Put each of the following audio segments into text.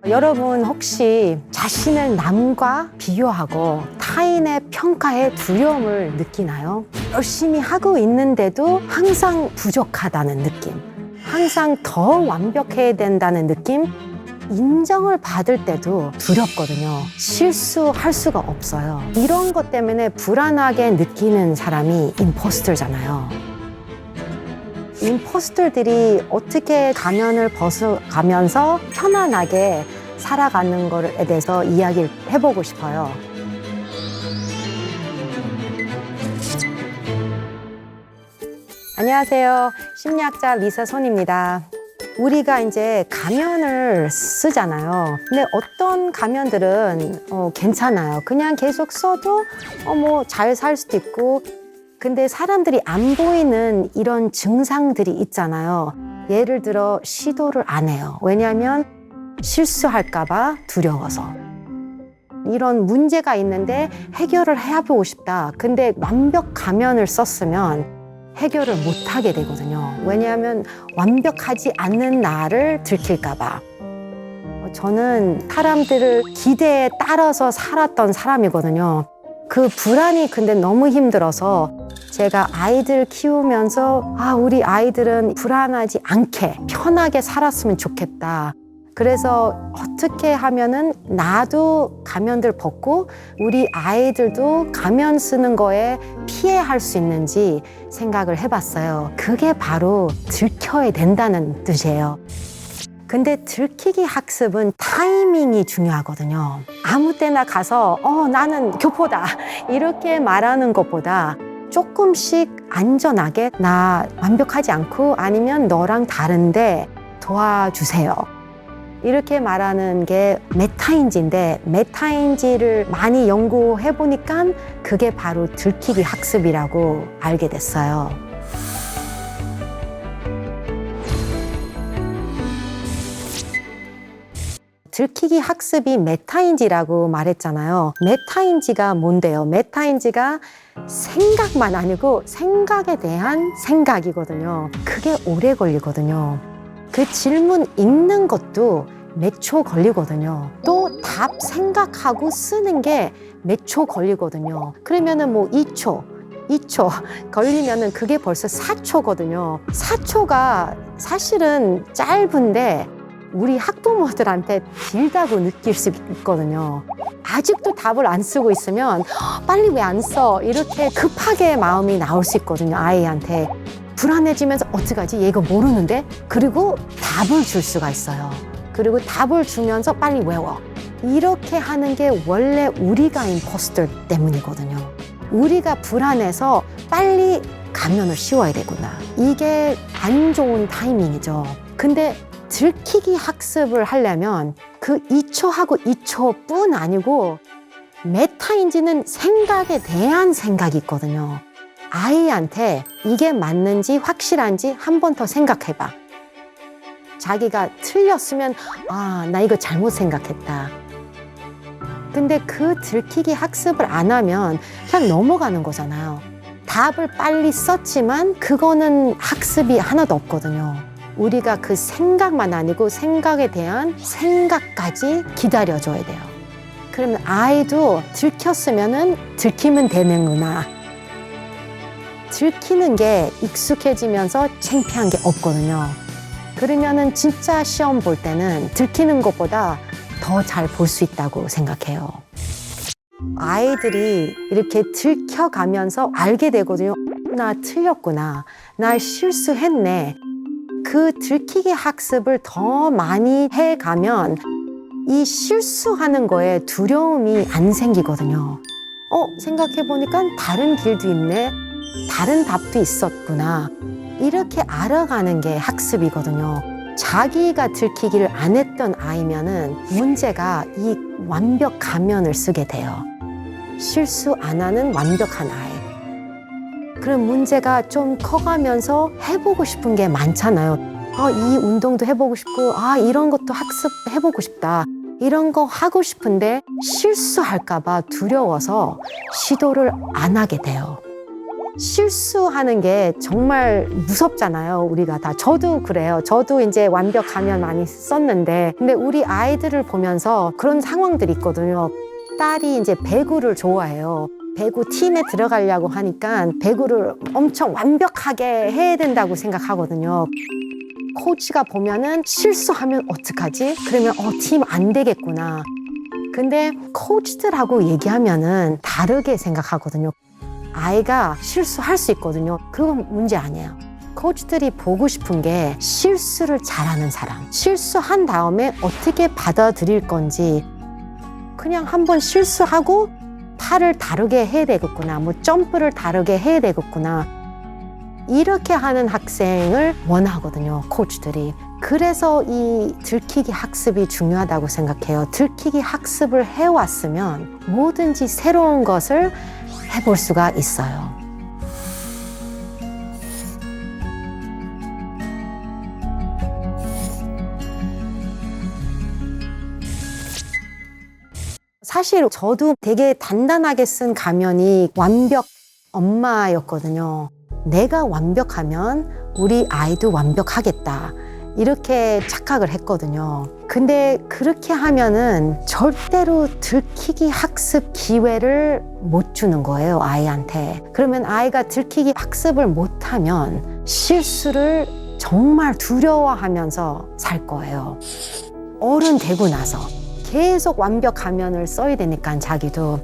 여러분 혹시 자신을 남과 비교하고 타인의 평가에 두려움을 느끼나요? 열심히 하고 있는데도 항상 부족하다는 느낌, 항상 더 완벽해야 된다는 느낌, 인정을 받을 때도 두렵거든요. 실수할 수가 없어요. 이런 것 때문에 불안하게 느끼는 사람이 임포스터잖아요. 임포스터들이 어떻게 가면을 벗어가면서 편안하게 살아가는 것에 대해서 이야기를 해보고 싶어요. 안녕하세요. 심리학자 리사 손입니다. 우리가 이제 가면을 쓰잖아요. 근데 어떤 가면들은 괜찮아요. 그냥 계속 써도 잘 살 수도 있고, 근데 사람들이 안 보이는 이런 증상들이 있잖아요. 예를 들어 시도를 안 해요. 왜냐하면 실수할까 봐 두려워서. 이런 문제가 있는데 해결을 해보고 싶다. 근데 완벽 가면을 썼으면 해결을 못하게 되거든요. 왜냐하면 완벽하지 않는 나를 들킬까 봐. 저는 사람들을 기대에 따라서 살았던 사람이거든요. 그 불안이 근데 너무 힘들어서 제가 아이들 키우면서 우리 아이들은 불안하지 않게 편하게 살았으면 좋겠다. 그래서 어떻게 하면은 나도 가면들 벗고 우리 아이들도 가면 쓰는 거에 피해할 수 있는지 생각을 해봤어요. 그게 바로 들켜야 된다는 뜻이에요. 근데 들키기 학습은 타이밍이 중요하거든요. 아무 때나 가서 나는 교포다 이렇게 말하는 것보다 조금씩 안전하게 나 완벽하지 않고 아니면 너랑 다른데 도와주세요. 이렇게 말하는 게 메타인지인데 메타인지를 많이 연구해 보니까 그게 바로 들키기 학습이라고 알게 됐어요. 들키기 학습이 메타인지라고 말했잖아요. 메타인지가 뭔데요? 메타인지가 생각만 아니고 생각에 대한 생각이거든요. 그게 오래 걸리거든요. 그 질문 읽는 것도 몇 초 걸리거든요. 또 답 생각하고 쓰는 게 몇 초 걸리거든요. 그러면은 2초 걸리면은 그게 벌써 4초거든요. 4초가 사실은 짧은데 우리 학부모들한테 길다고 느낄 수 있거든요. 아직도 답을 안 쓰고 있으면 빨리 왜 안 써? 이렇게 급하게 마음이 나올 수 있거든요. 아이한테. 불안해지면서 어떡하지? 얘 이거 모르는데? 그리고 답을 줄 수가 있어요. 그리고 답을 주면서 빨리 외워. 이렇게 하는 게 원래 우리가 임포스터 때문이거든요. 우리가 불안해서 빨리 가면을 씌워야 되구나. 이게 안 좋은 타이밍이죠. 근데 들키기 학습을 하려면 그 2초하고 2초뿐 아니고 메타인지는 생각에 대한 생각이 있거든요. 아이한테 이게 맞는지 확실한지 한 번 더 생각해봐. 자기가 틀렸으면 나 이거 잘못 생각했다. 근데 그 들키기 학습을 안 하면 그냥 넘어가는 거잖아요. 답을 빨리 썼지만 그거는 학습이 하나도 없거든요. 우리가 그 생각만 아니고 생각에 대한 생각까지 기다려줘야 돼요. 그러면 아이도 들켰으면은 들키면 되는구나. 들키는 게 익숙해지면서 창피한 게 없거든요. 그러면은 진짜 시험 볼 때는 들키는 것보다 더 잘 볼 수 있다고 생각해요. 아이들이 이렇게 들켜가면서 알게 되거든요. 나 틀렸구나. 나 실수했네. 그 들키기 학습을 더 많이 해가면 이 실수하는 거에 두려움이 안 생기거든요. 생각해보니까 다른 길도 있네. 다른 답도 있었구나. 이렇게 알아가는 게 학습이거든요. 자기가 들키기를 안 했던 아이면은 문제가 이 완벽 가면을 쓰게 돼요. 실수 안 하는 완벽한 아이. 그런 문제가 좀 커가면서 해보고 싶은 게 많잖아요. 이 운동도 해보고 싶고, 이런 것도 학습해보고 싶다. 이런 거 하고 싶은데 실수할까 봐 두려워서 시도를 안 하게 돼요. 실수하는 게 정말 무섭잖아요. 우리가 다. 저도 그래요. 저도 이제 완벽하면 많이 썼는데, 근데 우리 아이들을 보면서 그런 상황들이 있거든요. 딸이 이제 배구를 좋아해요. 배구 팀에 들어가려고 하니까 배구를 엄청 완벽하게 해야 된다고 생각하거든요. 코치가 보면은 실수하면 어떡하지? 그러면 팀 안 되겠구나. 근데 코치들하고 얘기하면은 다르게 생각하거든요. 아이가 실수할 수 있거든요. 그건 문제 아니에요. 코치들이 보고 싶은 게 실수를 잘하는 사람. 실수한 다음에 어떻게 받아들일 건지. 그냥 한번 실수하고 팔을 다르게 해야 되겠구나. 뭐 점프를 다르게 해야 되겠구나. 이렇게 하는 학생을 원하거든요, 코치들이. 그래서 이 들키기 학습이 중요하다고 생각해요. 들키기 학습을 해왔으면 뭐든지 새로운 것을 해볼 수가 있어요. 사실 저도 되게 단단하게 쓴 가면이 완벽 엄마였거든요. 내가 완벽하면 우리 아이도 완벽하겠다. 이렇게 착각을 했거든요. 근데 그렇게 하면은 절대로 들키기 학습 기회를 못 주는 거예요, 아이한테. 그러면 아이가 들키기 학습을 못하면 실수를 정말 두려워하면서 살 거예요. 어른 되고 나서 계속 완벽 가면을 써야 되니까 자기도.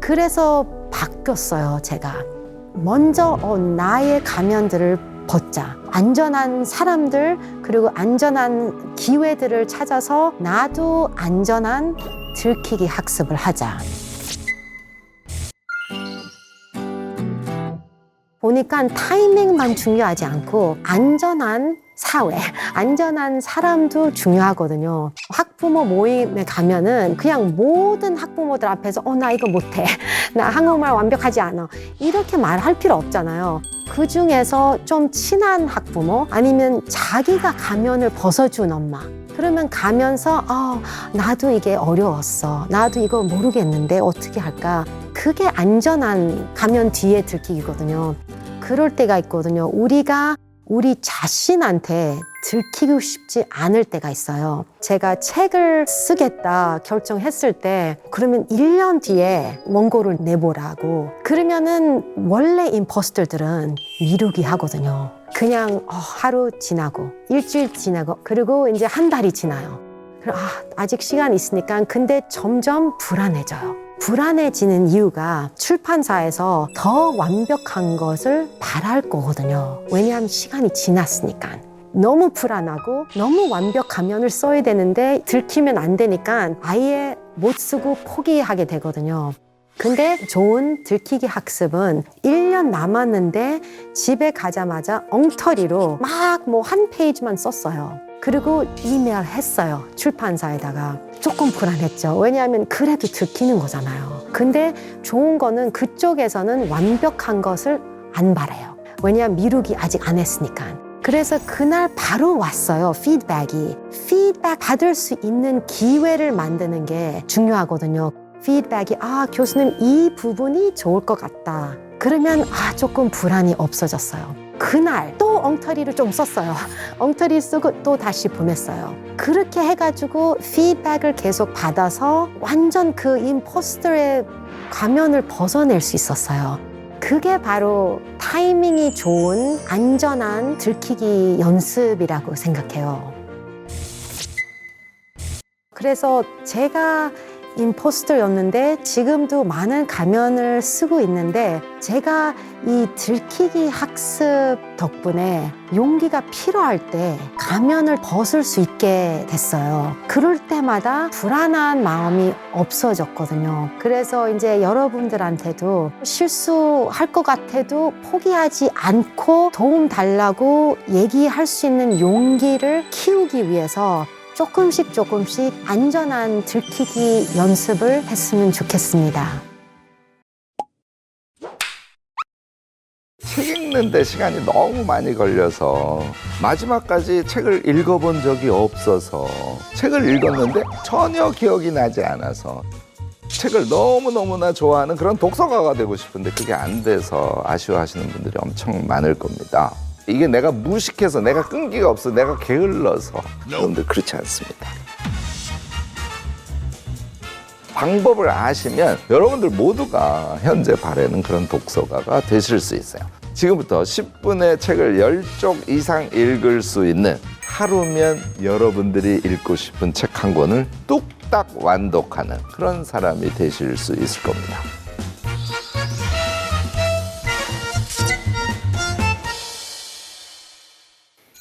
그래서 바뀌었어요, 제가. 먼저 나의 가면들을 벗자. 안전한 사람들 그리고 안전한 기회들을 찾아서 나도 안전한 들키기 학습을 하자. 보니까 타이밍만 중요하지 않고 안전한 사회, 안전한 사람도 중요하거든요. 학부모 모임에 가면은 그냥 모든 학부모들 앞에서 나 이거 못해. 나 한국말 완벽하지 않아. 이렇게 말할 필요 없잖아요. 그 중에서 좀 친한 학부모 아니면 자기가 가면을 벗어준 엄마. 그러면 가면서 나도 이게 어려웠어. 나도 이거 모르겠는데 어떻게 할까? 그게 안전한 가면 뒤에 들키기거든요. 그럴 때가 있거든요. 우리가 우리 자신한테 들키고 싶지 않을 때가 있어요. 제가 책을 쓰겠다 결정했을 때 그러면 1년 뒤에 원고를 내보라고. 그러면은 원래 임포스터들은 미루기 하거든요. 그냥 하루 지나고 일주일 지나고 그리고 이제 한 달이 지나요. 아직 시간 있으니까. 근데 점점 불안해져요. 불안해지는 이유가 출판사에서 더 완벽한 것을 바랄 거거든요. 왜냐하면 시간이 지났으니까. 너무 불안하고 너무 완벽 가면을 써야 되는데 들키면 안 되니까 아예 못 쓰고 포기하게 되거든요. 근데 좋은 들키기 학습은 1년 남았는데 집에 가자마자 엉터리로 막 한 페이지만 썼어요. 그리고 이메일 했어요. 출판사에다가. 조금 불안했죠. 왜냐하면 그래도 들키는 거잖아요. 근데 좋은 거는 그쪽에서는 완벽한 것을 안 바래요. 왜냐하면 미루기 아직 안 했으니까. 그래서 그날 바로 왔어요, 피드백이. 피드백 받을 수 있는 기회를 만드는 게 중요하거든요. 피드백이 교수님 이 부분이 좋을 것 같다. 그러면 조금 불안이 없어졌어요. 그날 또 엉터리를 좀 썼어요. 엉터리 쓰고 또 다시 보냈어요. 그렇게 해가지고 피드백을 계속 받아서 완전 그 임포스터의 가면을 벗어낼 수 있었어요. 그게 바로 타이밍이 좋은 안전한 들키기 연습이라고 생각해요. 그래서 제가 임포스터였는데 지금도 많은 가면을 쓰고 있는데 제가 이 들키기 학습 덕분에 용기가 필요할 때 가면을 벗을 수 있게 됐어요. 그럴 때마다 불안한 마음이 없어졌거든요. 그래서 이제 여러분들한테도 실수할 것 같아도 포기하지 않고 도움 달라고 얘기할 수 있는 용기를 키우기 위해서 조금씩 안전한 들키기 연습을 했으면 좋겠습니다. 책 읽는데 시간이 너무 많이 걸려서 마지막까지 책을 읽어본 적이 없어서 책을 읽었는데 전혀 기억이 나지 않아서 책을 너무너무나 좋아하는 그런 독서가가 되고 싶은데 그게 안 돼서 아쉬워하시는 분들이 엄청 많을 겁니다. 이게 내가 무식해서, 내가 끈기가 없어, 내가 게을러서. 여러분들 그렇지 않습니다. 방법을 아시면 여러분들 모두가 현재 바라는 그런 독서가가 되실 수 있어요. 지금부터 10분의 책을 10쪽 이상 읽을 수 있는, 하루면 여러분들이 읽고 싶은 책 한 권을 뚝딱 완독하는 그런 사람이 되실 수 있을 겁니다.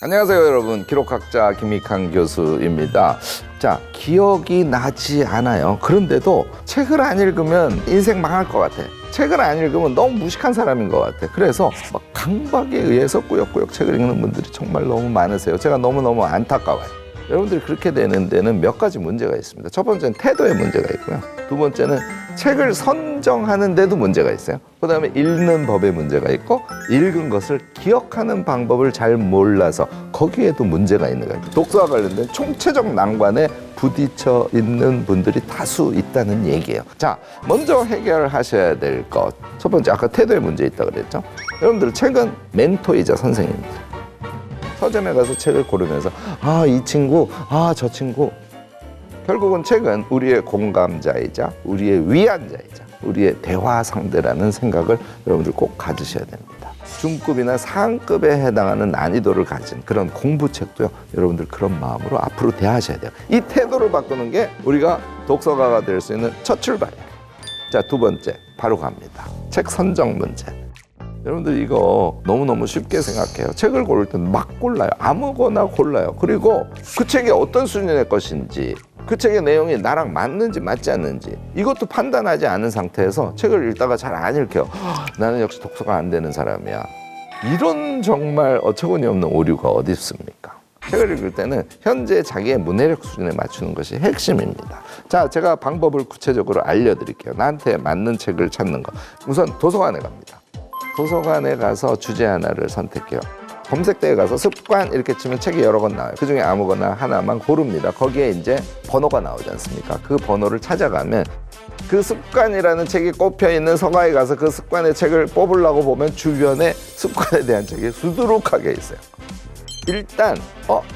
안녕하세요 여러분, 기록학자 김익환 교수입니다. 자, 기억이 나지 않아요. 그런데도 책을 안 읽으면 인생 망할 것 같아. 책을 안 읽으면 너무 무식한 사람인 것 같아. 그래서 막 강박에 의해서 꾸역꾸역 책을 읽는 분들이 정말 너무 많으세요. 제가 너무너무 안타까워요. 여러분들이 그렇게 되는 데는 몇 가지 문제가 있습니다. 첫 번째는 태도에 문제가 있고요. 두 번째는 책을 선정하는 데도 문제가 있어요. 그 다음에 읽는 법에 문제가 있고, 읽은 것을 기억하는 방법을 잘 몰라서 거기에도 문제가 있는 거예요. 독서와 관련된 총체적 난관에 부딪혀 있는 분들이 다수 있다는 얘기예요. 자, 먼저 해결하셔야 될 것. 첫 번째, 아까 태도에 문제 있다고 그랬죠? 여러분들 책은 멘토이자 선생님입니다. 서점에 가서 책을 고르면서 이 친구, 저 친구. 결국은 책은 우리의 공감자이자 우리의 위안자이자 우리의 대화 상대라는 생각을 여러분들 꼭 가지셔야 됩니다. 중급이나 상급에 해당하는 난이도를 가진 그런 공부책도요, 여러분들 그런 마음으로 앞으로 대하셔야 돼요. 이 태도를 바꾸는 게 우리가 독서가가 될 수 있는 첫 출발이에요. 자, 두 번째, 바로 갑니다. 책 선정 문제. 여러분들 이거 너무너무 쉽게 생각해요. 책을 고를 때 막 골라요. 아무거나 골라요. 그리고 그 책이 어떤 수준의 것인지, 그 책의 내용이 나랑 맞는지 맞지 않는지 이것도 판단하지 않은 상태에서 책을 읽다가 잘 안 읽혀요. 나는 역시 독서가 안 되는 사람이야. 이런 정말 어처구니 없는 오류가 어디 있습니까? 책을 읽을 때는 현재 자기의 문해력 수준에 맞추는 것이 핵심입니다. 자, 제가 방법을 구체적으로 알려드릴게요. 나한테 맞는 책을 찾는 거. 우선 도서관에 갑니다. 도서관에 가서 주제 하나를 선택해요. 검색대에 가서 습관 이렇게 치면 책이 여러 권 나와요. 그중에 아무거나 하나만 고릅니다. 거기에 이제 번호가 나오지 않습니까? 그 번호를 찾아가면 그 습관이라는 책이 꼽혀 있는 서가에 가서 그 습관의 책을 뽑으려고 보면 주변에 습관에 대한 책이 수두룩하게 있어요. 일단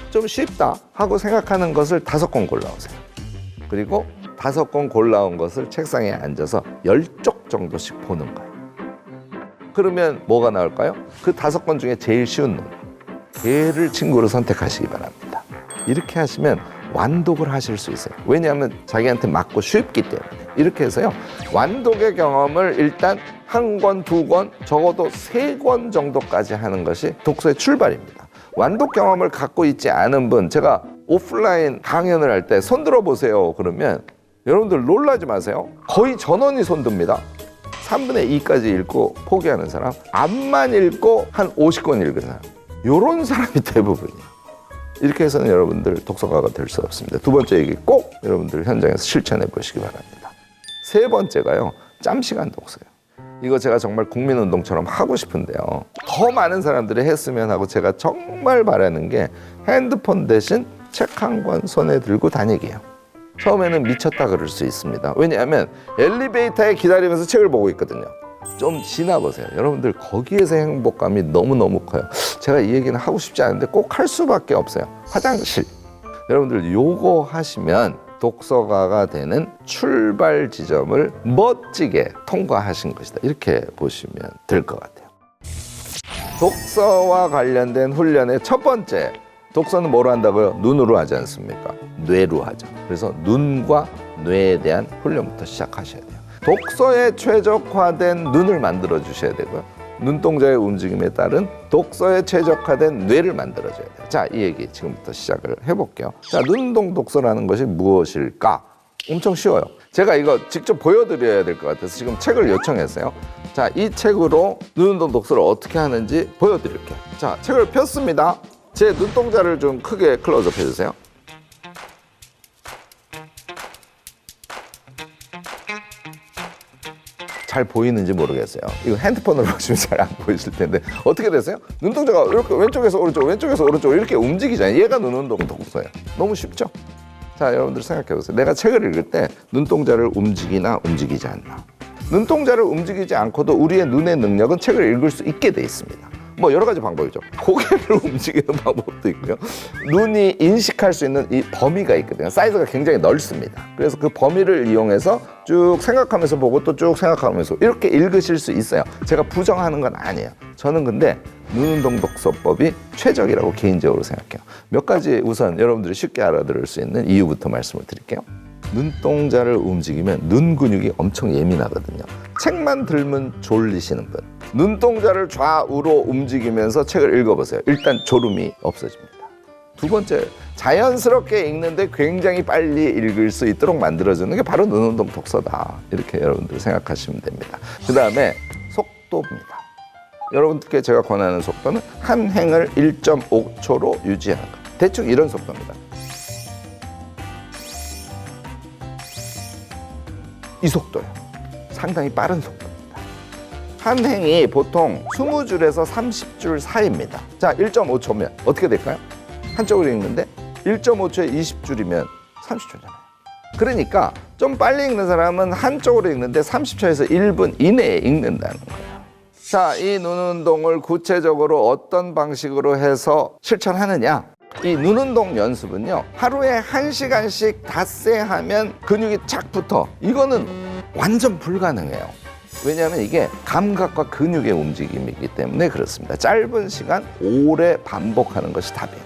좀 쉽다 하고 생각하는 것을 5권 골라오세요. 그리고 5권 골라온 것을 책상에 앉아서 10쪽 정도씩 보는 거예요. 그러면 뭐가 나올까요? 그 5권 중에 제일 쉬운 놈, 걔를 친구로 선택하시기 바랍니다. 이렇게 하시면 완독을 하실 수 있어요. 왜냐하면 자기한테 맞고 쉽기 때문에. 이렇게 해서요, 완독의 경험을 일단 1권, 2권, 적어도 3권 정도까지 하는 것이 독서의 출발입니다. 완독 경험을 갖고 있지 않은 분, 제가 오프라인 강연을 할 때 손 들어보세요 그러면 여러분들 놀라지 마세요. 거의 전원이 손 듭니다. 3분의 2까지 읽고 포기하는 사람, 앞만 읽고 한 50권 읽은 사람, 이런 사람이 대부분이에요. 이렇게 해서는 여러분들 독서가가 될 수 없습니다. 두 번째 얘기 꼭 여러분들 현장에서 실천해 보시기 바랍니다. 세 번째가요, 짬시간 독서예요. 이거 제가 정말 국민운동처럼 하고 싶은데요, 더 많은 사람들이 했으면 하고 제가 정말 바라는 게 핸드폰 대신 책 한 권 손에 들고 다니기예요. 처음에는 미쳤다 그럴 수 있습니다. 왜냐하면 엘리베이터에 기다리면서 책을 보고 있거든요. 좀 지나보세요. 여러분들 거기에서 행복감이 너무너무 커요. 제가 이 얘기는 하고 싶지 않은데 꼭 할 수밖에 없어요. 화장실. 여러분들 요거 하시면 독서가가 되는 출발 지점을 멋지게 통과하신 것이다. 이렇게 보시면 될 것 같아요. 독서와 관련된 훈련의 첫 번째, 독서는 뭐로 한다고요? 눈으로 하지 않습니까? 뇌로 하죠. 그래서 눈과 뇌에 대한 훈련부터 시작하셔야 돼요. 독서에 최적화된 눈을 만들어 주셔야 되고요. 눈동자의 움직임에 따른 독서에 최적화된 뇌를 만들어 줘야 돼요. 자, 이 얘기 지금부터 시작을 해볼게요. 자, 눈운동 독서라는 것이 무엇일까? 엄청 쉬워요. 제가 이거 직접 보여드려야 될 것 같아서 지금 책을 요청했어요. 자, 이 책으로 눈운동 독서를 어떻게 하는지 보여드릴게요. 자, 책을 폈습니다. 제 눈동자를 좀 크게 클로즈업 해주세요. 잘 보이는지 모르겠어요. 이거 핸드폰으로 보시면 잘 안 보이실 텐데 어떻게 되세요? 눈동자가 이렇게 왼쪽에서 오른쪽, 왼쪽에서 오른쪽 이렇게 움직이잖아요. 얘가 눈운동 독서예요. 너무 쉽죠? 자, 여러분들 생각해 보세요. 내가 책을 읽을 때 눈동자를 움직이나 움직이지 않나. 눈동자를 움직이지 않고도 우리의 눈의 능력은 책을 읽을 수 있게 돼 있습니다. 뭐 여러 가지 방법이죠. 고개를 움직이는 방법도 있고요. 눈이 인식할 수 있는 이 범위가 있거든요. 사이즈가 굉장히 넓습니다. 그래서 그 범위를 이용해서 쭉 생각하면서 보고 또 쭉 생각하면서 이렇게 읽으실 수 있어요. 제가 부정하는 건 아니에요. 저는 근데 눈운동 독서법이 최적이라고 개인적으로 생각해요. 몇 가지 우선 여러분들이 쉽게 알아들을 수 있는 이유부터 말씀을 드릴게요. 눈동자를 움직이면 눈 근육이 엄청 예민하거든요. 책만 들면 졸리시는 분, 눈동자를 좌우로 움직이면서 책을 읽어보세요. 일단 졸음이 없어집니다. 두 번째, 자연스럽게 읽는데 굉장히 빨리 읽을 수 있도록 만들어주는 게 바로 눈운동 독서다. 이렇게 여러분들 생각하시면 됩니다. 그 다음에 속도입니다. 여러분들께 제가 권하는 속도는 한 행을 1.5초로 유지하는 것. 대충 이런 속도입니다. 이 속도요. 상당히 빠른 속도입니다. 한 행이 보통 20줄에서 30줄 사이입니다. 자, 1.5초면 어떻게 될까요? 한쪽으로 읽는데 1.5초에 20줄이면 30초잖아요. 그러니까 좀 빨리 읽는 사람은 한쪽으로 읽는데 30초에서 1분 이내에 읽는다는 거예요. 자, 이 눈운동을 구체적으로 어떤 방식으로 해서 실천하느냐? 이 눈운동 연습은요, 하루에 1시간씩 닷새 하면 근육이 착 붙어. 이거는 완전 불가능해요. 왜냐하면 이게 감각과 근육의 움직임이기 때문에 그렇습니다. 짧은 시간 오래 반복하는 것이 답이에요.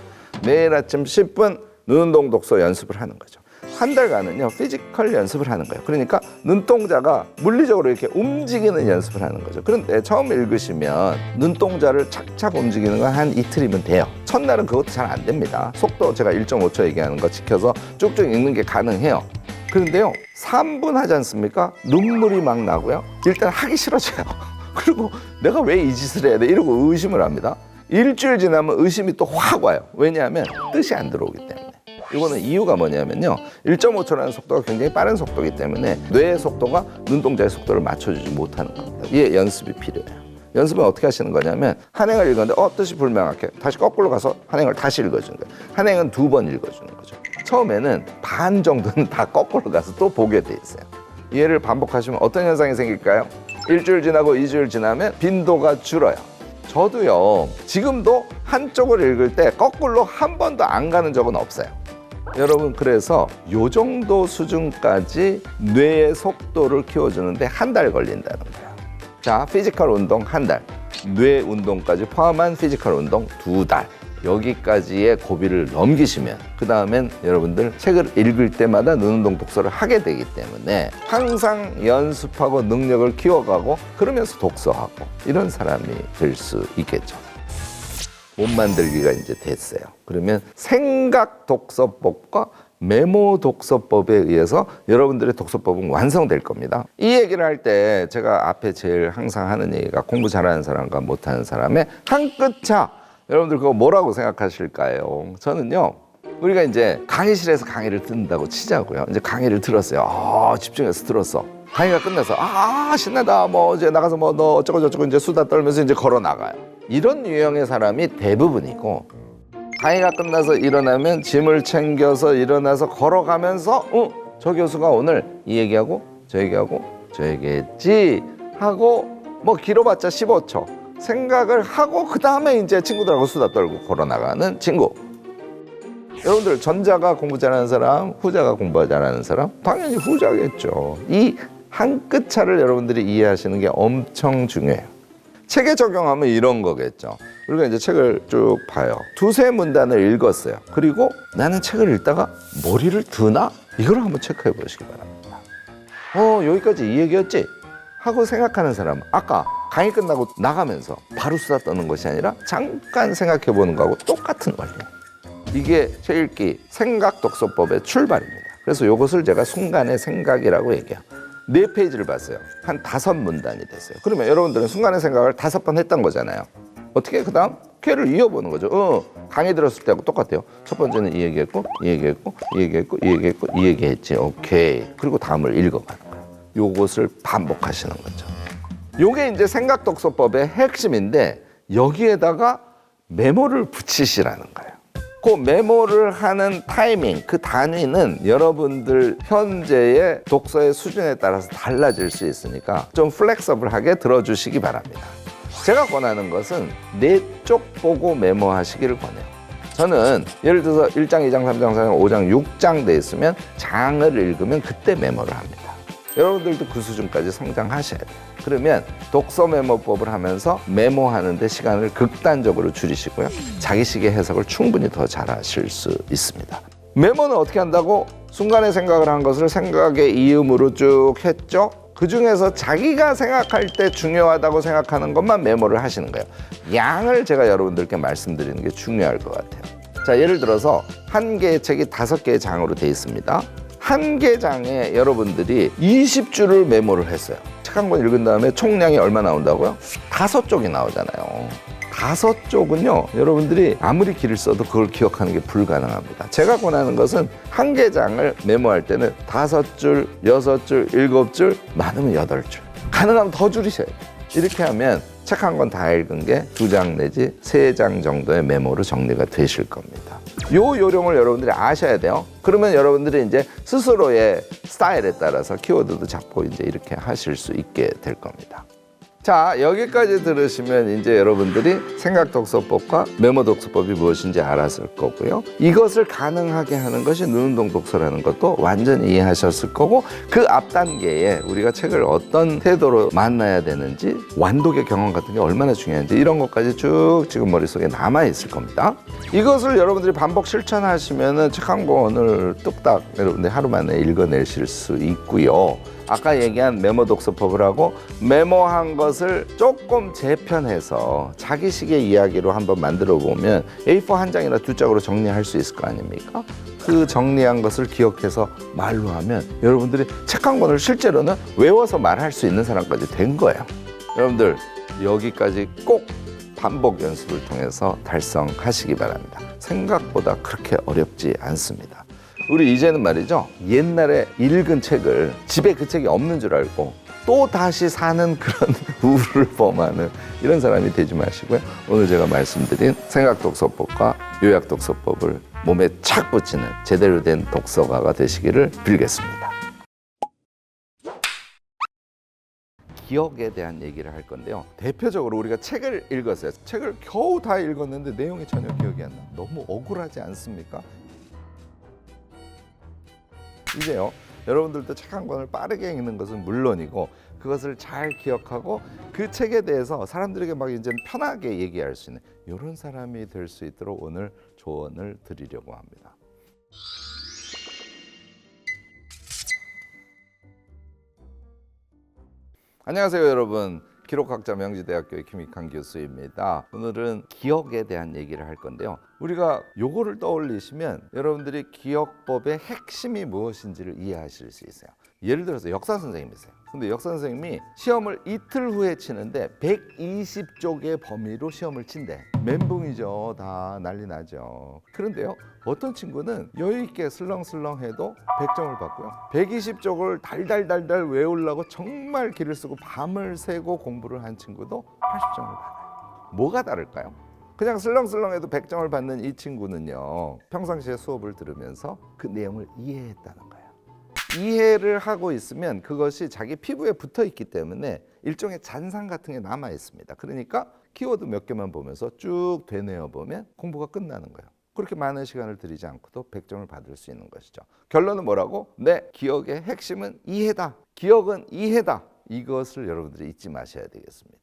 매일 아침 10분 눈운동 독서 연습을 하는 거죠. 한 달간은요, 피지컬 연습을 하는 거예요. 그러니까 눈동자가 물리적으로 이렇게 움직이는 연습을 하는 거죠. 그런데 처음 읽으시면 눈동자를 착착 움직이는 건 한 이틀이면 돼요. 첫날은 그것도 잘 안 됩니다. 속도 제가 1.5초 얘기하는 거 지켜서 쭉쭉 읽는 게 가능해요. 그런데요, 3분 하지 않습니까? 눈물이 막 나고요. 일단 하기 싫어져요. 그리고 내가 왜 이 짓을 해야 돼? 이러고 의심을 합니다. 일주일 지나면 의심이 또 확 와요. 왜냐하면 뜻이 안 들어오기 때문에. 이거는 이유가 뭐냐면요, 1.5초라는 속도가 굉장히 빠른 속도이기 때문에 뇌의 속도가 눈동자의 속도를 맞춰주지 못하는 겁니다. 이에 연습이 필요해요. 연습은 어떻게 하시는 거냐면, 한 행을 읽었는데 뜻이 불명확해. 다시 거꾸로 가서 한 행을 다시 읽어주는 거예요. 한 행은 2번 읽어주는 거죠. 처음에는 반 정도는 다 거꾸로 가서 또 보게 돼 있어요. 이해를 반복하시면 어떤 현상이 생길까요? 일주일 지나고 2주일 지나면 빈도가 줄어요. 저도요, 지금도 한쪽을 읽을 때 거꾸로 한 번도 안 가는 적은 없어요. 여러분, 그래서 요 정도 수준까지 뇌의 속도를 키워주는데 한 달 걸린다는 거예요. 자, 피지컬 운동 한 달, 뇌 운동까지 포함한 피지컬 운동 2달. 여기까지의 고비를 넘기시면 그 다음엔 여러분들 책을 읽을 때마다 눈운동 독서를 하게 되기 때문에 항상 연습하고 능력을 키워가고 그러면서 독서하고 이런 사람이 될 수 있겠죠. 몸 만들기가 이제 됐어요. 그러면 생각 독서법과 메모 독서법에 의해서 여러분들의 독서법은 완성될 겁니다. 이 얘기를 할 때 제가 앞에 제일 항상 하는 얘기가 공부 잘하는 사람과 못하는 사람의 한 끗 차. 여러분들 그거 뭐라고 생각하실까요? 저는요, 우리가 이제 강의실에서 강의를 듣는다고 치자고요. 이제 강의를 들었어요. 집중해서 들었어. 강의가 끝나서 신나다. 뭐 이제 나가서 뭐 너 어쩌고 저쩌고 이제 수다 떨면서 이제 걸어 나가요. 이런 유형의 사람이 대부분이고, 강의가 끝나서 일어나면 짐을 챙겨서 일어나서 걸어가면서 저 교수가 오늘 이 얘기하고 저 얘기하고 저 얘기했지 하고 뭐 길어봤자 15초 생각을 하고 그 다음에 이제 친구들하고 수다 떨고 걸어 나가는 친구. 여러분들, 전자가 공부 잘하는 사람, 후자가 공부 잘하는 사람, 당연히 후자겠죠. 이 한 끗 차를 여러분들이 이해하시는 게 엄청 중요해요. 책에 적용하면 이런 거겠죠. 우리가 이제 책을 쭉 봐요. 2-3 문단을 읽었어요. 그리고 나는 책을 읽다가 머리를 드나? 이걸 한번 체크해 보시기 바랍니다. 여기까지 이 얘기였지? 하고 생각하는 사람, 아까 강의 끝나고 나가면서 바로 수다 떠는 것이 아니라 잠깐 생각해 보는 거하고 똑같은 원리예요. 이게 책읽기 생각 독서법의 출발입니다. 그래서 이것을 제가 순간의 생각이라고 얘기해요. 4페이지를 봤어요. 한 5문단이 됐어요. 그러면 여러분들은 순간의 생각을 5번 했던 거잖아요. 어떻게 그 다음 걔를 이어보는 거죠. 강의 들었을 때하고 똑같아요. 첫 번째는 이 얘기했고, 이 얘기했고, 이 얘기했고, 이 얘기했고, 이 얘기했지. 오케이. 그리고 다음을 읽어가는 거예요. 요것을 반복하시는 거죠. 요게 이제 생각 독서법의 핵심인데, 여기에다가 메모를 붙이시라는 거예요. 그 메모를 하는 타이밍, 그 단위는 여러분들 현재의 독서의 수준에 따라서 달라질 수 있으니까 좀 플렉서블하게 들어주시기 바랍니다. 제가 권하는 것은 4쪽 보고 메모하시기를 권해요. 저는 예를 들어서 1장, 2장, 3장, 4장, 5장, 6장 돼 있으면 장을 읽으면 그때 메모를 합니다. 여러분들도 그 수준까지 성장하셔야 돼요. 그러면 독서 메모법을 하면서 메모하는 데 시간을 극단적으로 줄이시고요. 자기식의 해석을 충분히 더 잘하실 수 있습니다. 메모는 어떻게 한다고? 순간에 생각을 한 것을 생각의 이음으로 쭉 했죠. 그중에서 자기가 생각할 때 중요하다고 생각하는 것만 메모를 하시는 거예요. 양을 제가 여러분들께 말씀드리는 게 중요할 것 같아요. 자, 예를 들어서 한 개의 책이 5개의 장으로 되어 있습니다. 한 개 장에 여러분들이 20줄을 메모를 했어요. 책 한 권 읽은 다음에 총량이 얼마 나온다고요? 5쪽이 나오잖아요. 5쪽은요, 여러분들이 아무리 길을 써도 그걸 기억하는 게 불가능합니다. 제가 권하는 것은 한 개 장을 메모할 때는 5줄, 6줄, 7줄, 많으면 8줄. 가능하면 더 줄이셔야 돼요. 이렇게 하면 책 한 권 다 읽은 게 2장 내지 3장 정도의 메모로 정리가 되실 겁니다. 요 요령을 여러분들이 아셔야 돼요. 그러면 여러분들이 이제 스스로의 스타일에 따라서 키워드도 잡고 이제 이렇게 하실 수 있게 될 겁니다. 자, 여기까지 들으시면 이제 여러분들이 생각 독서법과 메모 독서법이 무엇인지 알았을 거고요. 이것을 가능하게 하는 것이 눈운동 독서라는 것도 완전히 이해하셨을 거고, 그 앞 단계에 우리가 책을 어떤 태도로 만나야 되는지, 완독의 경험 같은 게 얼마나 중요한지 이런 것까지 쭉 지금 머릿속에 남아 있을 겁니다. 이것을 여러분들이 반복 실천하시면은 책 한 권을 뚝딱 여러분들이 하루 만에 읽어내실 수 있고요. 아까 얘기한 메모 독서법을 하고 메모한 것을 조금 재편해서 자기식의 이야기로 한번 만들어 보면 A4 한 장이나 2장으로 정리할 수 있을 거 아닙니까? 그 정리한 것을 기억해서 말로 하면 여러분들이 책 한 권을 실제로는 외워서 말할 수 있는 사람까지 된 거예요. 여러분들 여기까지 꼭 반복 연습을 통해서 달성하시기 바랍니다. 생각보다 그렇게 어렵지 않습니다. 우리 이제는 말이죠, 옛날에 읽은 책을 집에 그 책이 없는 줄 알고 또 다시 사는 그런 우울을 범하는 이런 사람이 되지 마시고요. 오늘 제가 말씀드린 생각 독서법과 요약 독서법을 몸에 착 붙이는 제대로 된 독서가가 되시기를 빌겠습니다. 기억에 대한 얘기를 할 건데요. 대표적으로 우리가 책을 읽었어요. 책을 겨우 다 읽었는데 내용이 전혀 기억이 안 나. 너무 억울하지 않습니까? 이제요, 여러분들도 책 한 권을 빠르게 읽는 것은 물론이고 그것을 잘 기억하고 그 책에 대해서 사람들에게 막 이제 편하게 얘기할 수 있는 이런 사람이 될 수 있도록 오늘 조언을 드리려고 합니다. 안녕하세요, 여러분. 기록학자 명지대학교의 김익환 교수입니다. 오늘은 기억에 대한 얘기를 할 건데요. 우리가 요거를 떠올리시면 여러분들이 기억법의 핵심이 무엇인지를 이해하실 수 있어요. 예를 들어서 역사 선생님이세요. 근데 역사 선생님이 시험을 이틀 후에 치는데 120쪽의 범위로 시험을 친대. 멘붕이죠. 다 난리 나죠. 그런데요, 어떤 친구는 여유 있게 슬렁슬렁해도 100점을 받고요. 120쪽을 달달달달 외우려고 정말 기를 쓰고 밤을 새고 공부를 한 친구도 80점을 받아요. 뭐가 다를까요? 그냥 슬렁슬렁해도 100점을 받는 이 친구는요, 평상시에 수업을 들으면서 그 내용을 이해했다는 거예요. 이해를 하고 있으면 그것이 자기 피부에 붙어 있기 때문에 일종의 잔상 같은 게 남아 있습니다. 그러니까 키워드 몇 개만 보면서 쭉 되뇌어 보면 공부가 끝나는 거예요. 그렇게 많은 시간을 들이지 않고도 100점을 받을 수 있는 것이죠. 결론은 뭐라고? 내 기억의 핵심은 이해다. 기억은 이해다. 이것을 여러분들이 잊지 마셔야 되겠습니다.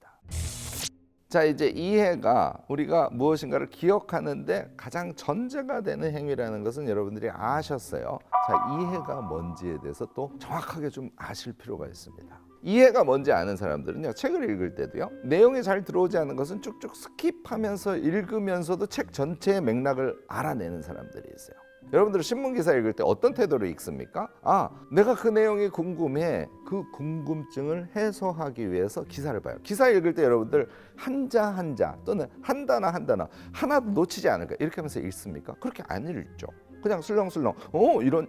자, 이제 이해가 우리가 무엇인가를 기억하는데 가장 전제가 되는 행위라는 것은 여러분들이 아셨어요. 자, 이해가 뭔지에 대해서 또 정확하게 좀 아실 필요가 있습니다. 이해가 뭔지 아는 사람들은요, 책을 읽을 때도요, 내용이 잘 들어오지 않은 것은 쭉쭉 스킵하면서 읽으면서도 책 전체의 맥락을 알아내는 사람들이 있어요. 여러분들 신문기사 읽을 때 어떤 태도로 읽습니까? 아, 내가 그 내용이 궁금해. 그 궁금증을 해소하기 위해서 기사를 봐요. 기사 읽을 때 여러분들 한자 한자 또는 한 단어 한 단어 하나도 놓치지 않을까 이렇게 하면서 읽습니까? 그렇게 안 읽죠. 그냥 슬렁슬렁 이런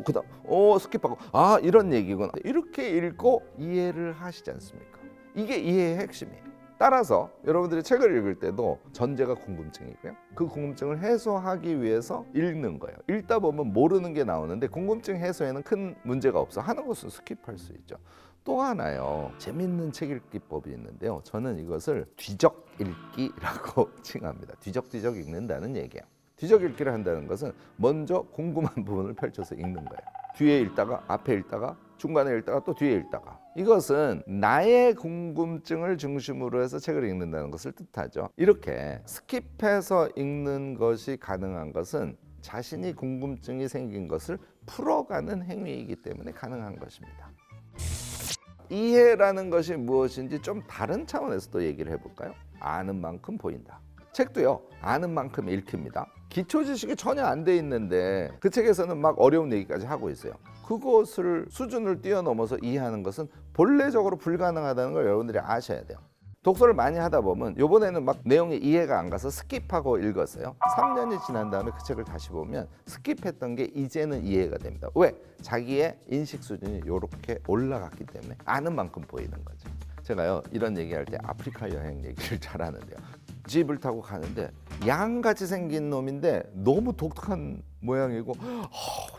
그다음 스킵하고 이런 얘기구나 이렇게 읽고 이해를 하시지 않습니까? 이게 이해의 핵심이에요. 따라서 여러분들이 책을 읽을 때도 전제가 궁금증이고요. 그 궁금증을 해소하기 위해서 읽는 거예요. 읽다 보면 모르는 게 나오는데 궁금증 해소에는 큰 문제가 없어. 하는 것은 스킵할 수 있죠. 또 하나요. 재밌는 책 읽기법이 있는데요. 저는 이것을 뒤적 읽기라고 칭합니다. 뒤적뒤적 읽는다는 얘기예요. 뒤적 읽기를 한다는 것은 먼저 궁금한 부분을 펼쳐서 읽는 거예요. 뒤에 읽다가 앞에 읽다가 중간에 읽다가 또 뒤에 읽다가. 이것은 나의 궁금증을 중심으로 해서 책을 읽는다는 것을 뜻하죠. 이렇게 스킵해서 읽는 것이 가능한 것은 자신이 궁금증이 생긴 것을 풀어가는 행위이기 때문에 가능한 것입니다. 이해라는 것이 무엇인지 좀 다른 차원에서 또 얘기를 해볼까요? 아는 만큼 보인다. 책도요, 아는 만큼 읽힙니다. 기초 지식이 전혀 안 돼 있는데 그 책에서는 막 어려운 얘기까지 하고 있어요. 그것을 수준을 뛰어넘어서 이해하는 것은 본래적으로 불가능하다는 걸 여러분들이 아셔야 돼요. 독서를 많이 하다 보면 이번에는 막 내용이 이해가 안 가서 스킵하고 읽었어요. 3년이 지난 다음에 그 책을 다시 보면 스킵했던 게 이제는 이해가 됩니다. 왜? 자기의 인식 수준이 이렇게 올라갔기 때문에 아는 만큼 보이는 거죠. 제가요, 이런 얘기할 때 아프리카 여행 얘기를 잘 하는데요. 집을 타고 가는데 양같이 생긴 놈인데 너무 독특한 모양이고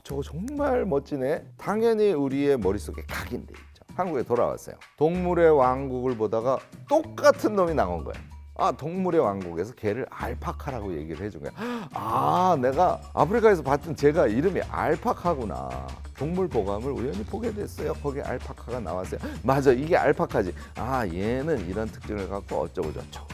저거 정말 멋지네. 당연히 우리의 머릿속에 각인돼 있죠. 한국에 돌아왔어요. 동물의 왕국을 보다가 똑같은 놈이 나온 거예요. 동물의 왕국에서 걔를 알파카라고 얘기를 해준 거야. 내가 아프리카에서 봤던 제가 이름이 알파카구나. 동물보감을 우연히 보게 됐어요. 거기에 알파카가 나왔어요. 맞아, 이게 알파카지. 얘는 이런 특징을 갖고 어쩌고 저쩌고.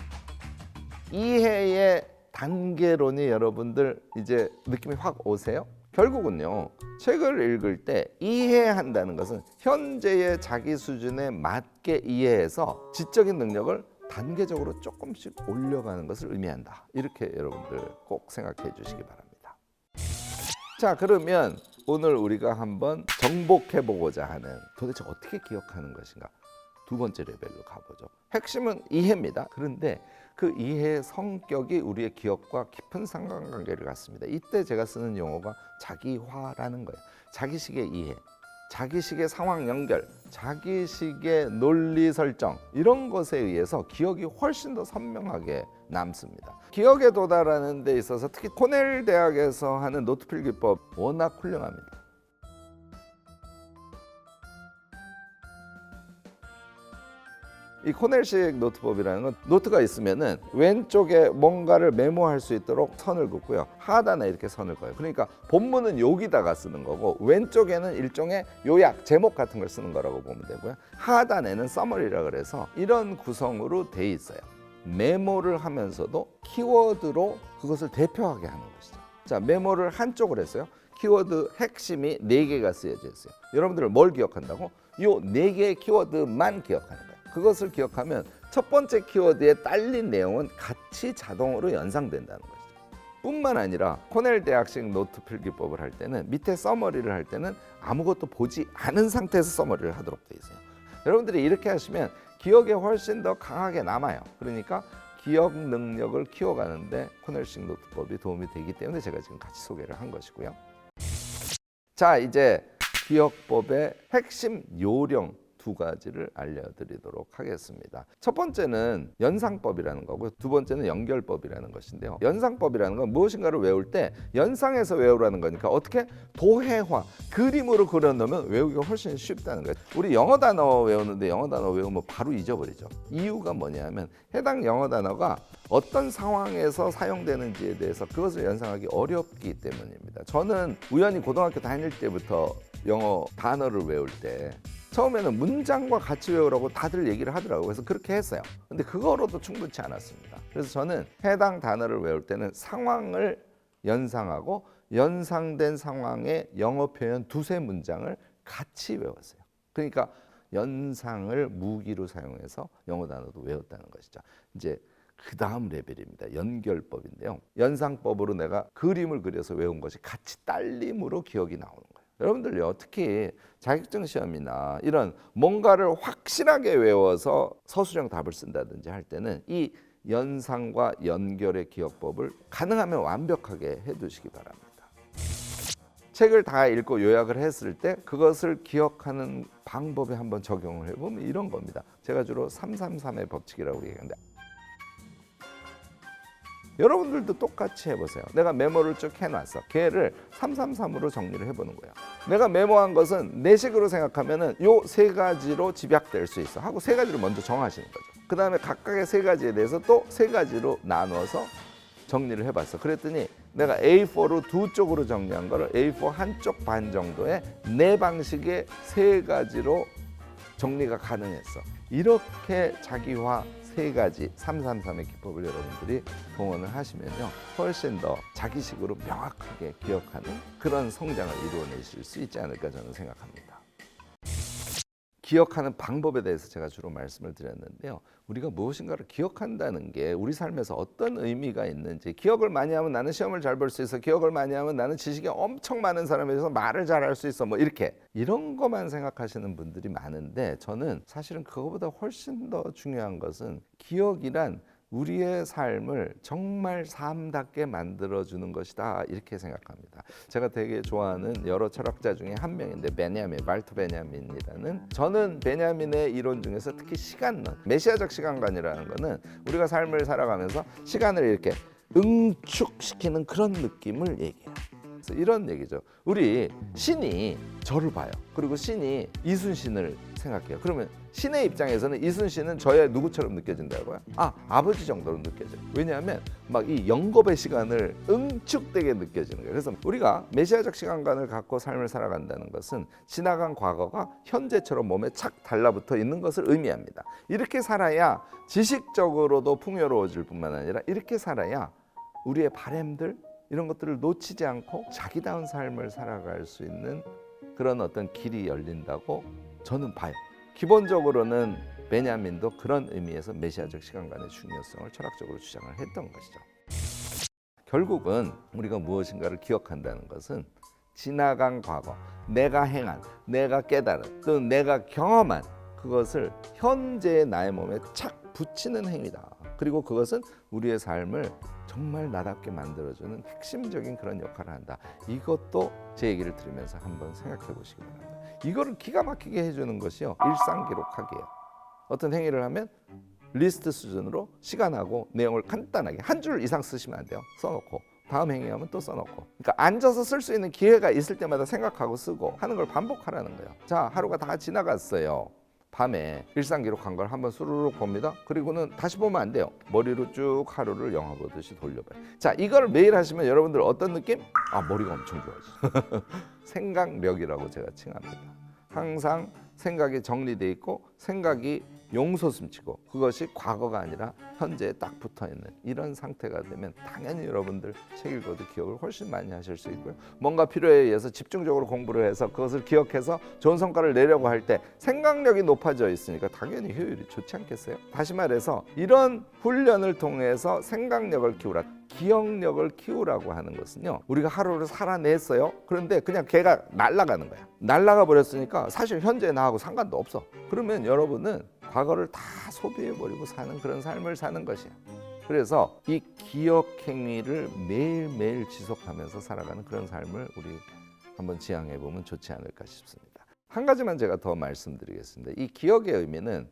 이해의 단계론이 여러분들 이제 느낌이 확 오세요? 결국은요, 책을 읽을 때 이해한다는 것은 현재의 자기 수준에 맞게 이해해서 지적인 능력을 단계적으로 조금씩 올려가는 것을 의미한다. 이렇게 여러분들 꼭 생각해 주시기 바랍니다. 자, 그러면 오늘 우리가 한번 정복해 보고자 하는 도대체 어떻게 기억하는 것인가? 두 번째 레벨로 가보죠. 핵심은 이해입니다. 그런데 그 이해의 성격이 우리의 기억과 깊은 상관관계를 갖습니다. 이때 제가 쓰는 용어가 자기화라는 거예요. 자기식의 이해, 자기식의 상황 연결, 자기식의 논리 설정, 이런 것에 의해서 기억이 훨씬 더 선명하게 남습니다. 기억에 도달하는 데 있어서 특히 코넬 대학에서 하는 노트 필기법 워낙 훌륭합니다. 이 코넬식 노트법이라는 건 노트가 있으면은 왼쪽에 뭔가를 메모할 수 있도록 선을 긋고요. 하단에 이렇게 선을 그어요. 그러니까 본문은 여기다가 쓰는 거고 왼쪽에는 일종의 요약, 제목 같은 걸 쓰는 거라고 보면 되고요. 하단에는 서머리라 그래서 이런 구성으로 돼 있어요. 메모를 하면서도 키워드로 그것을 대표하게 하는 것이죠. 자, 메모를 한쪽으로 했어요. 키워드 핵심이 4개가 쓰여져 있어요. 여러분들은 뭘 기억한다고? 요 4개의 키워드만 기억하는 거예요. 그것을 기억하면 첫 번째 키워드에 딸린 내용은 같이 자동으로 연상된다는 것이죠. 뿐만 아니라 코넬 대학식 노트 필기법을 할 때는 밑에 서머리를 할 때는 아무것도 보지 않은 상태에서 서머리를 하도록 돼 있어요. 여러분들이 이렇게 하시면 기억에 훨씬 더 강하게 남아요. 그러니까 기억 능력을 키워가는데 코넬식 노트법이 도움이 되기 때문에 제가 지금 같이 소개를 한 것이고요. 자, 이제 기억법의 핵심 요령 2가지를 알려드리도록 하겠습니다. 첫 번째는 연상법이라는 거고 두 번째는 연결법이라는 것인데요. 연상법이라는 건 무엇인가를 외울 때 연상해서 외우라는 거니까 어떻게 도해화, 그림으로 그려놓으면 외우기가 훨씬 쉽다는 거예요. 우리 영어 단어 외우는데 영어 단어 외우면 바로 잊어버리죠. 이유가 뭐냐면 해당 영어 단어가 어떤 상황에서 사용되는지에 대해서 그것을 연상하기 어렵기 때문입니다. 저는 우연히 고등학교 다닐 때부터 영어 단어를 외울 때 처음에는 문장과 같이 외우라고 다들 얘기를 하더라고요. 그래서 그렇게 했어요. 근데 그거로도 충분치 않았습니다. 그래서 저는 해당 단어를 외울 때는 상황을 연상하고 연상된 상황의 영어 표현 2-3문장을 같이 외웠어요. 그러니까 연상을 무기로 사용해서 영어 단어도 외웠다는 것이죠. 이제 그 다음 레벨입니다. 연결법인데요. 연상법으로 내가 그림을 그려서 외운 것이 같이 딸림으로 기억이 나오는 거예요. 여러분들요, 특히 자격증 시험이나 이런 뭔가를 확실하게 외워서 서술형 답을 쓴다든지 할 때는 이 연상과 연결의 기억법을 가능하면 완벽하게 해두시기 바랍니다. 책을 다 읽고 요약을 했을 때 그것을 기억하는 방법에 한번 적용을 해보면 이런 겁니다. 제가 주로 333의 법칙이라고 얘기하는데, 여러분들도 똑같이 해보세요. 내가 메모를 쭉 해놨어. 걔를 333으로 정리를 해보는 거예요. 내가 메모한 것은 내 식으로 생각하면은 요 세 가지로 집약될 수 있어 하고 세 가지를 먼저 정하시는 거죠. 그 다음에 각각의 세 가지에 대해서 또 세 가지로 나눠서 정리를 해봤어. 그랬더니 내가 A4로 두 쪽으로 정리한 거를 A4 한쪽 반 정도의 내 방식의 세 가지로 정리가 가능했어. 이렇게 자기화 세 가지 333의 기법을 여러분들이 동원을 하시면요, 훨씬 더 자기식으로 명확하게 기억하는 그런 성장을 이루어내실 수 있지 않을까 저는 생각합니다. 기억하는 방법에 대해서 제가 주로 말씀을 드렸는데요, 우리가 무엇인가를 기억한다는 게 우리 삶에서 어떤 의미가 있는지, 기억을 많이 하면 나는 시험을 잘 볼 수 있어, 기억을 많이 하면 나는 지식이 엄청 많은 사람에 대해서 말을 잘할 수 있어, 뭐 이렇게 이런 것만 생각하시는 분들이 많은데, 저는 사실은 그거보다 훨씬 더 중요한 것은 기억이란 우리의 삶을 정말 삶답게 만들어주는 것이다, 이렇게 생각합니다. 제가 되게 좋아하는 여러 철학자 중에 한 명인데, 말트 베냐민이라는, 저는 베냐민의 이론 중에서 특히 시간론, 메시아적 시간관이라는 거는 우리가 삶을 살아가면서 시간을 이렇게 응축시키는 그런 느낌을 얘기해요. 그래서 이런 얘기죠. 우리 신이 저를 봐요. 그리고 신이 이순신을 생각해요. 그러면 신의 입장에서는 이순신은 저의 누구처럼 느껴진다고요? 아버지 정도로 느껴져요. 왜냐하면 막 이 영겁의 시간을 응축되게 느껴지는 거예요. 그래서 우리가 메시아적 시간관을 갖고 삶을 살아간다는 것은 지나간 과거가 현재처럼 몸에 착 달라붙어 있는 것을 의미합니다. 이렇게 살아야 지식적으로도 풍요로워질 뿐만 아니라, 이렇게 살아야 우리의 바램들, 이런 것들을 놓치지 않고 자기다운 삶을 살아갈 수 있는 그런 어떤 길이 열린다고 저는 봐요. 기본적으로는 베냐민도 그런 의미에서 메시아적 시간관의 중요성을 철학적으로 주장을 했던 것이죠. 결국은 우리가 무엇인가를 기억한다는 것은 지나간 과거, 내가 행한, 내가 깨달은, 또는 내가 경험한 그것을 현재의 나의 몸에 착 붙이는 행위다. 그리고 그것은 우리의 삶을 정말 나답게 만들어주는 핵심적인 그런 역할을 한다. 이것도 제 얘기를 들으면서 한번 생각해 보시기 바랍니다. 이거를 기가 막히게 해주는 것이요, 일상 기록하기예요. 어떤 행위를 하면 리스트 수준으로 시간하고 내용을 간단하게 한 줄 이상 쓰시면 안 돼요. 써놓고 다음 행위하면 또 써놓고, 그러니까 앉아서 쓸 수 있는 기회가 있을 때마다 생각하고 쓰고 하는 걸 반복하라는 거예요. 자, 하루가 다 지나갔어요. 밤에 일상 기록한 걸 한번 수르륵 봅니다. 그리고는 다시 보면 안 돼요. 머리로 쭉 하루를 영화 보듯이 돌려봐요. 자, 이걸 매일 하시면 여러분들 어떤 느낌? 머리가 엄청 좋아지죠. 생각력이라고 제가 칭합니다. 항상 생각이 정리돼 있고 생각이 용솟음치고, 그것이 과거가 아니라 현재에 딱 붙어있는 이런 상태가 되면 당연히 여러분들 책 읽어도 기억을 훨씬 많이 하실 수 있고요. 뭔가 필요에 의해서 집중적으로 공부를 해서 그것을 기억해서 좋은 성과를 내려고 할 때 생각력이 높아져 있으니까 당연히 효율이 좋지 않겠어요? 다시 말해서 이런 훈련을 통해서 생각력을 키우라, 기억력을 키우라고 하는 것은요, 우리가 하루를 살아냈어요. 그런데 그냥 걔가 날아가는 거야. 날아가 버렸으니까 사실 현재 나하고 상관도 없어. 그러면 여러분은 과거를 다 소비해버리고 사는 그런 삶을 사는 것이야. 그래서 이 기억 행위를 매일매일 지속하면서 살아가는 그런 삶을 우리 한번 지향해보면 좋지 않을까 싶습니다. 한 가지만 제가 더 말씀드리겠습니다. 이 기억의 의미는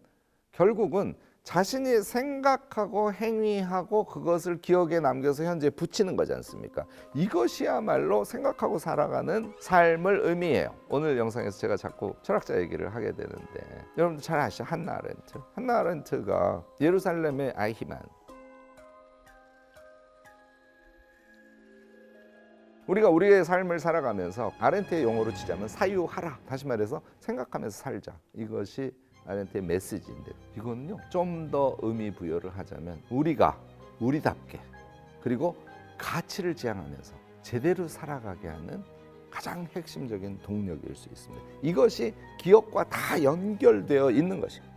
결국은 자신이 생각하고 행위하고 그것을 기억에 남겨서 현재에 붙이는 거지 않습니까? 이것이야말로 생각하고 살아가는 삶을 의미해요. 오늘 영상에서 제가 자꾸 철학자 얘기를 하게 되는데, 여러분들 잘 아시죠? 한나 아렌트. 한나 아렌트가 예루살렘의 아이히만, 우리가 우리의 삶을 살아가면서 아렌트의 용어로 치자면 사유하라, 다시 말해서 생각하면서 살자, 이것이 아렌트의 메시지인데, 이거는요 좀 더 의미 부여를 하자면 우리가 우리답게, 그리고 가치를 지향하면서 제대로 살아가게 하는 가장 핵심적인 동력일 수 있습니다. 이것이 기억과 다 연결되어 있는 것입니다.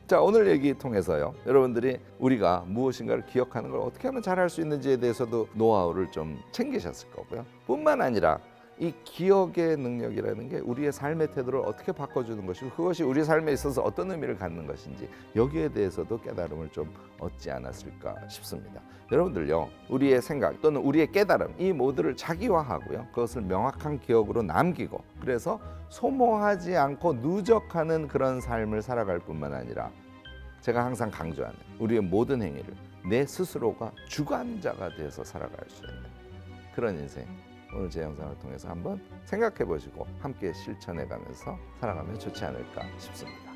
자, 오늘 얘기 통해서요, 여러분들이 우리가 무엇인가를 기억하는 걸 어떻게 하면 잘할 수 있는지에 대해서도 노하우를 좀 챙기셨을 거고요. 뿐만 아니라 이 기억의 능력이라는 게 우리의 삶의 태도를 어떻게 바꿔주는 것이고 그것이 우리 삶에 있어서 어떤 의미를 갖는 것인지 여기에 대해서도 깨달음을 좀 얻지 않았을까 싶습니다. 여러분들요, 우리의 생각 또는 우리의 깨달음 이 모두를 자기화하고요, 그것을 명확한 기억으로 남기고 그래서 소모하지 않고 누적하는 그런 삶을 살아갈 뿐만 아니라 제가 항상 강조하는 우리의 모든 행위를 내 스스로가 주관자가 되어서 살아갈 수 있는 그런 인생, 오늘 제 영상을 통해서 한번 생각해 보시고 함께 실천해 가면서 살아가면 좋지 않을까 싶습니다.